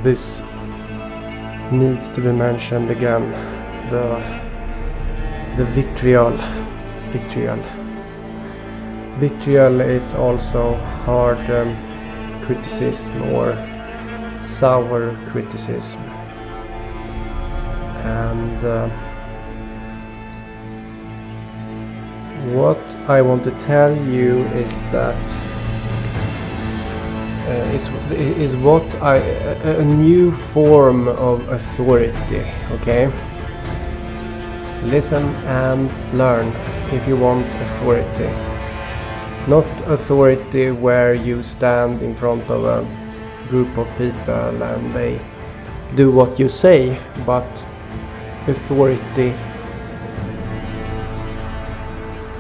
this needs to be mentioned again. The vitriol. Vitriol is also hard criticism or sour criticism, and what I want to tell you is that is what a new form of authority. Okay, listen and learn if you want authority. Not authority where you stand in front of a group of people and they do what you say, but authority,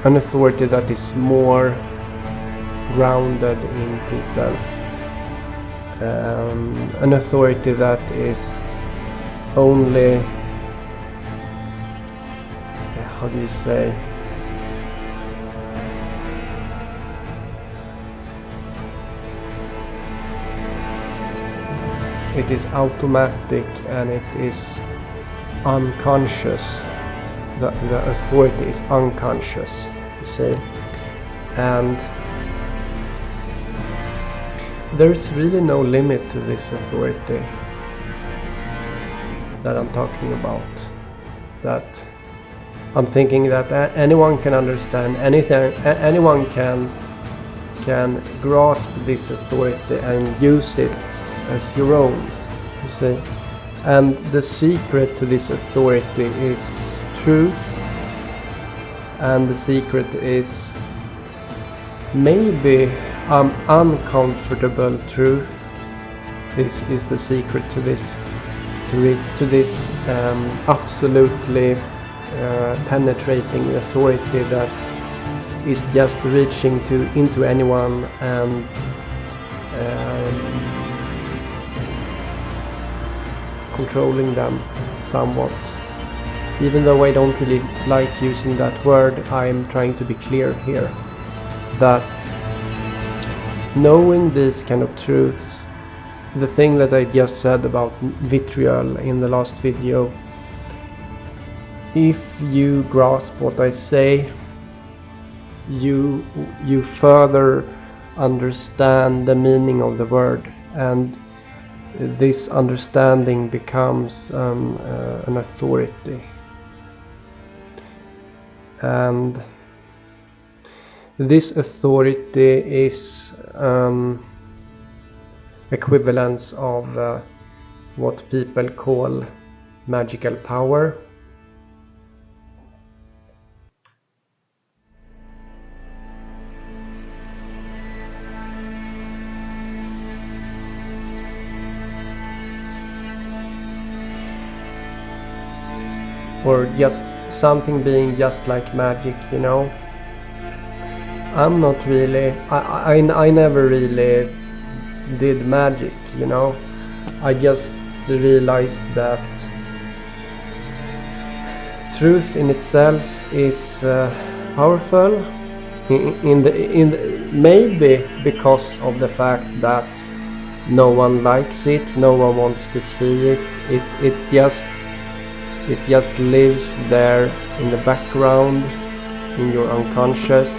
an authority that is more grounded in people, an authority that is only, how do you say, it is automatic and it is unconscious. The authority is unconscious, you see, and there's really no limit to this authority that I'm talking about. That I'm thinking that anyone can understand anything, anyone can grasp this authority and use it as your own, you see. And the secret to this authority is truth, and the secret is maybe uncomfortable truth. This is the secret to this absolutely penetrating authority that is just reaching into anyone and controlling them somewhat. Even though I don't really like using that word, I'm trying to be clear here that knowing these kind of truths, the thing that I just said about vitriol in the last video, if you grasp what I say, you further understand the meaning of the word, and this understanding becomes an authority. And this authority is equivalence of what people call magical power. Or just something being just like magic, you know. I'm not really, I never really did magic, you know. I just realized that truth in itself is powerful, in the maybe because of the fact that no one likes it, no one wants to see it. It just lives there in the background, in your unconscious,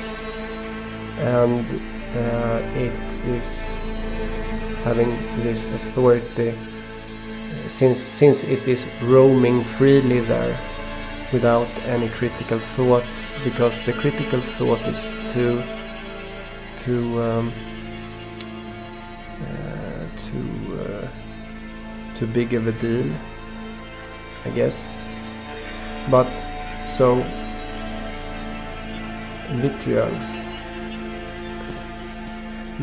and it is having this authority since it is roaming freely there without any critical thought, because the critical thought is too big of a deal, I guess. But so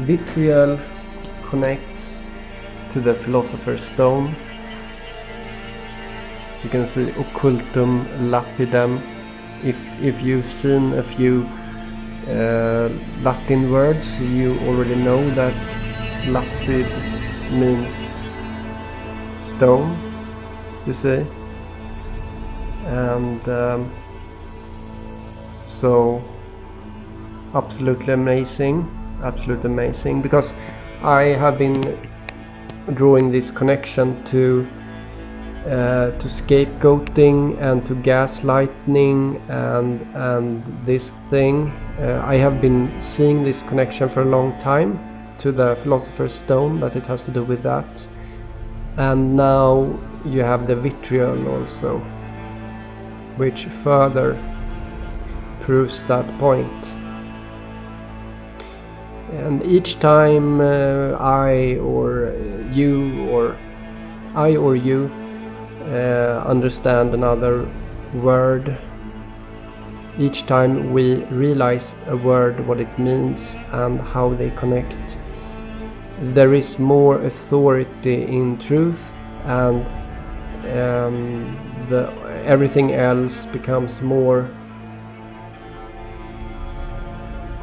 vitriol connects to the Philosopher's Stone. You can see occultum lapidem. If you've seen a few Latin words, you already know that lapid means stone, you see. And so absolutely amazing, because I have been drawing this connection to scapegoating and to gaslighting and this thing. I have been seeing this connection for a long time to the Philosopher's Stone, that it has to do with that. And now you have the vitriol also, which further proves that point. And each time I or you understand another word, each time we realize a word, what it means and how they connect, there is more authority in truth, and everything else becomes more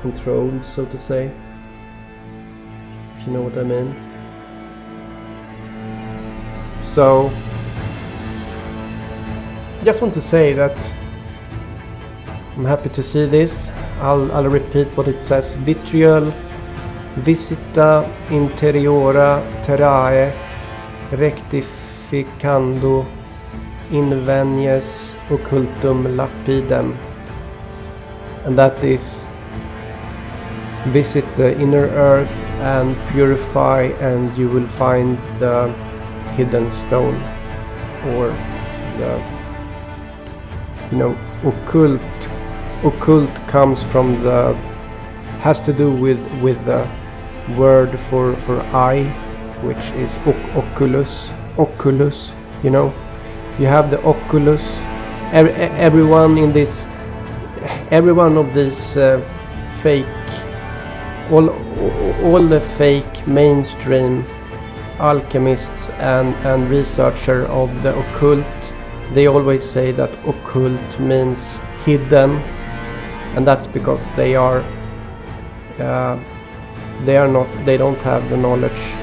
controlled, so to say, if you know what I mean. So just want to say that I'm happy to see this. I'll repeat what it says: V.I.T.R.I.O.L visita interiora terrae rectificando invenies occultum lapidem. And that is, visit the inner earth and purify, and you will find the hidden stone, or the, you know, occult comes from the, has to do with the word for eye, which is oculus, you know. You have the oculus. Everyone of these fake, all the fake mainstream alchemists and researcher of the occult, they always say that occult means hidden, and that's because they don't have the knowledge.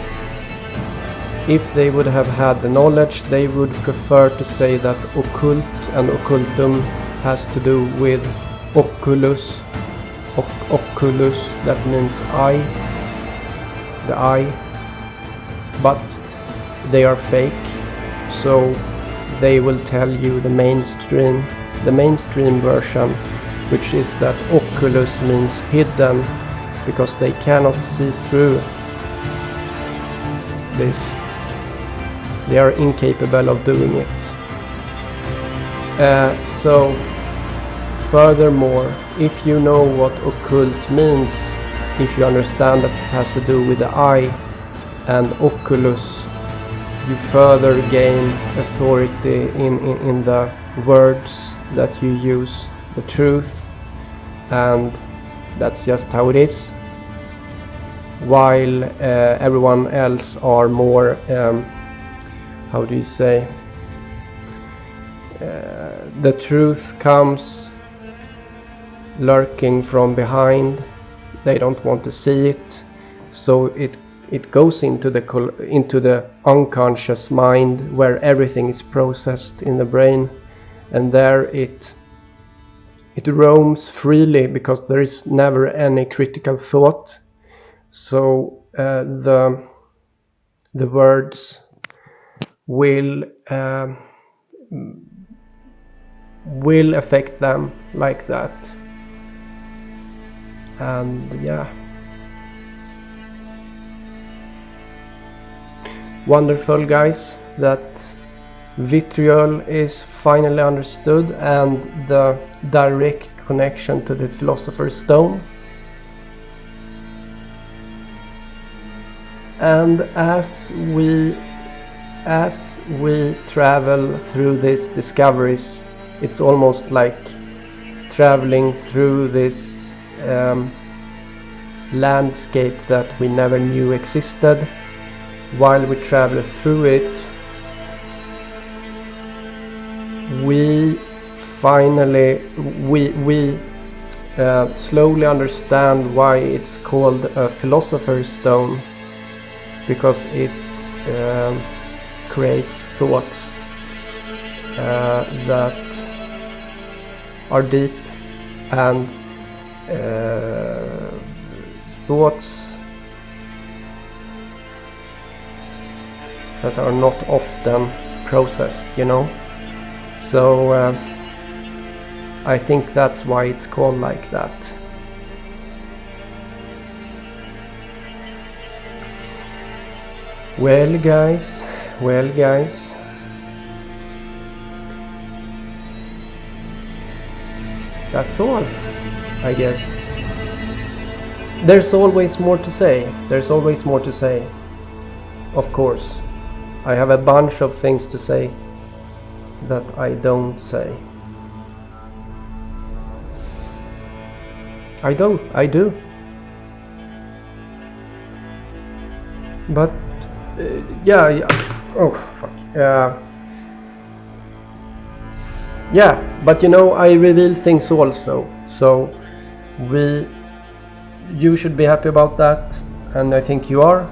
If they would have had the knowledge, they would prefer to say that occult and occultum has to do with oculus, that means eye, the eye, but they are fake, so they will tell you the mainstream version, which is that oculus means hidden, because they cannot see through this. They are incapable of doing it. So furthermore, if you know what occult means, if you understand that it has to do with the eye and oculus, you further gain authority in the words that you use, the truth, and that's just how it is. While everyone else are more, how do you say, the truth comes lurking from behind. They don't want to see it, so it goes into the unconscious mind, where everything is processed in the brain, and there it roams freely, because there is never any critical thought. So the words will affect them like that. And yeah, wonderful, guys, that vitriol is finally understood, and the direct connection to the Philosopher's Stone. And as we travel through these discoveries, it's almost like traveling through this landscape that we never knew existed. While we travel through it, we finally slowly understand why it's called a Philosopher's Stone, because it creates thoughts that are deep, and thoughts that are not often processed, you know. So I think that's why it's called like that. Well guys, that's all, I guess. There's always more to say. Of course. I have a bunch of things to say that I don't say. I do. But yeah. Oh fuck. Yeah, but you know, I reveal things also. So you should be happy about that, and I think you are.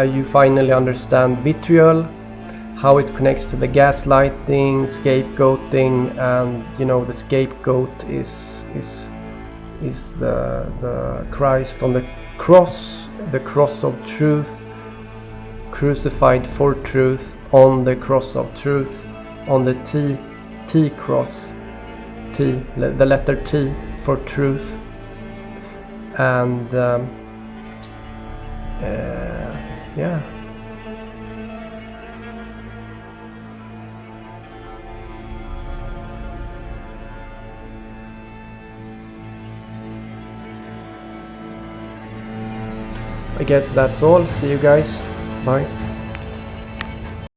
You finally understand vitriol, how it connects to the gaslighting, scapegoating, and you know the scapegoat is the Christ on the cross of truth, crucified for truth, on the cross of truth, on the T cross, the letter T for truth, and yeah. I guess that's all. See you guys. Bye.